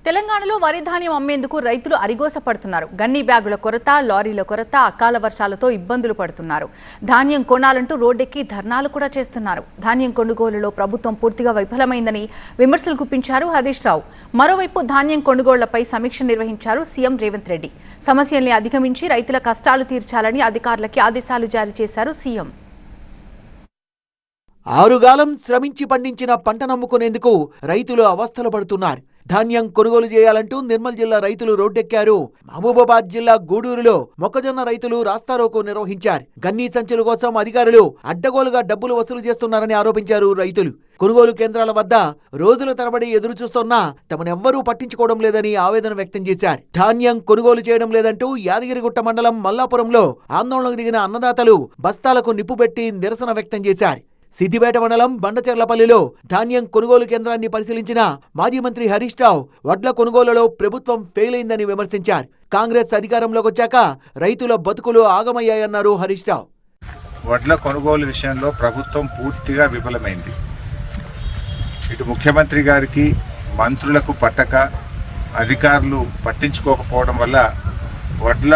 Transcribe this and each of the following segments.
తెలంగాణలో వరి ధాన్యం అమ్మేందుకు రైతులు అరిగోస పడుతున్నారు. గన్ని బ్యాగుల కొరత, లారీల కొరత, అకాల వర్షాలతో ఇబ్బందులు పడుతున్నారు. ధాన్యం కొనాలంటూ రోడ్డెక్కి ధర్నాలు కూడా చేస్తున్నారు. ధాన్యం కొనుగోలులో ప్రభుత్వం పూర్తిగా విఫలమైందని విమర్శలు గుప్పించారు హరీష్ రావు. మరోవైపు ధాన్యం కొనుగోళ్లపై సమీక్ష నిర్వహించారు సీఎం రేవంత్ రెడ్డి. సమస్యల్ని అధిగమించి రైతుల కష్టాలు తీర్చాలని అధికారులకి ఆదేశాలు జారీ చేశారు సీఎం. ఆరుగాలం శ్రమించి పండించిన పంట నమ్ముకునేందుకు రైతులు అవస్థలు పడుతున్నారు. ధాన్యం కొనుగోలు చేయాలంటూ నిర్మల్ జిల్లా రైతులు రోడ్డెక్కారు. మహబూబాబాద్ జిల్లా గూడూరులో మొక్కజొన్న రైతులు రాస్తారోకో నిర్వహించారు. గన్నీ సంచుల కోసం అధికారులు అడ్డగోలుగా డబ్బులు వసూలు చేస్తున్నారని ఆరోపించారు రైతులు. కొనుగోలు కేంద్రాల వద్ద రోజుల తరబడి ఎదురు చూస్తున్నా తమనెవ్వరూ పట్టించుకోవడం లేదని ఆవేదన వ్యక్తం చేశారు. ధాన్యం కొనుగోలు చేయడం లేదంటూ యాదగిరిగుట్ట మండలం మల్లాపురంలో ఆందోళనకు దిగిన అన్నదాతలు బస్తాలకు నిప్పుపెట్టి నిరసన వ్యక్తం చేశారు. సిద్దిపేట మండలం బండచెర్లపల్లిలో ధాన్యం కొనుగోలు కేంద్రాన్ని పరిశీలించిన మాజీ మంత్రి హరీష్ రావు వడ్ల కొనుగోలులో ప్రభుత్వం ఫెయిల్ అయిందని విమర్శించారు. కాంగ్రెస్ అధికారంలోకి వచ్చాక రైతుల బతుకులు ఆగమయ్యాయన్నారు హరీష్ రావు. వడ్ల కొనుగోలు విషయంలో ప్రభుత్వం పూర్తిగా విఫలమైంది. ఇటు ముఖ్యమంత్రి గారికి మంత్రులకు పట్టక అధికారులు పట్టించుకోకపోవడం వల్ల వడ్ల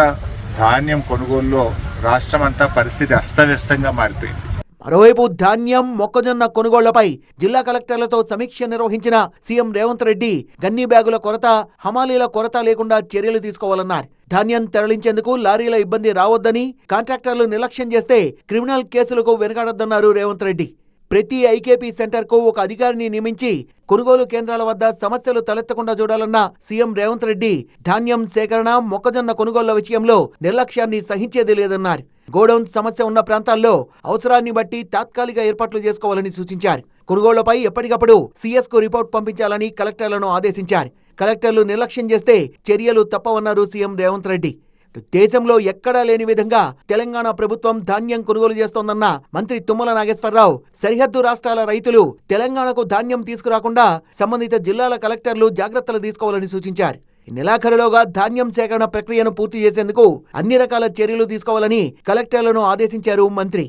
ధాన్యం కొనుగోలులో రాష్ట్రమంతా పరిస్థితి అస్తవ్యస్తంగా మారిపోయింది. మరోవైపు ధాన్యం, మొక్కజొన్న కొనుగోళ్లపై జిల్లా కలెక్టర్లతో సమీక్ష నిర్వహించిన సీఎం రేవంత్ రెడ్డి గన్నీ బ్యాగుల కొరత, హమాలీల కొరత లేకుండా చర్యలు తీసుకోవాలన్నారు. ధాన్యం తరలించేందుకు లారీల ఇబ్బంది రావద్దని, కాంట్రాక్టర్లు నిర్లక్ష్యం చేస్తే క్రిమినల్ కేసులకు వెనుకాడొద్దన్నారు రేవంత్ రెడ్డి. ప్రతి ఐకేపీ సెంటర్కు ఒక అధికారిని నియమించి కొనుగోలు కేంద్రాల వద్ద సమస్యలు తలెత్తకుండా చూడాలన్న సీఎం రేవంత్ రెడ్డి ధాన్యం సేకరణ, మొక్కజొన్న కొనుగోళ్ల విషయంలో నిర్లక్ష్యాన్ని సహించేది లేదన్నారు. గోడౌన్ సమస్య ఉన్న ప్రాంతాల్లో అవసరాన్ని బట్టి తాత్కాలిక ఏర్పాట్లు చేసుకోవాలని సూచించారు. కొనుగోళ్లపై ఎప్పటికప్పుడు సీఎస్ కు రిపోర్ట్ పంపించాలని కలెక్టర్లను ఆదేశించారు. కలెక్టర్లు నిర్లక్ష్యం చేస్తే చర్యలు తప్పవన్నారు సీఎం రేవంత్ రెడ్డి. దేశంలో ఎక్కడా లేని విధంగా తెలంగాణ ప్రభుత్వం ధాన్యం కొనుగోలు చేస్తోందన్న మంత్రి తుమ్మల నాగేశ్వరరావు, సరిహద్దు రాష్ట్రాల రైతులు తెలంగాణకు ధాన్యం తీసుకురాకుండా సంబంధిత జిల్లాల కలెక్టర్లు జాగ్రత్తలు తీసుకోవాలని సూచించారు. ఈ నెలాఖరులోగా ధాన్యం సేకరణ ప్రక్రియను పూర్తి చేసేందుకు అన్ని రకాల చర్యలు తీసుకోవాలని కలెక్టర్లను ఆదేశించారు మంత్రి.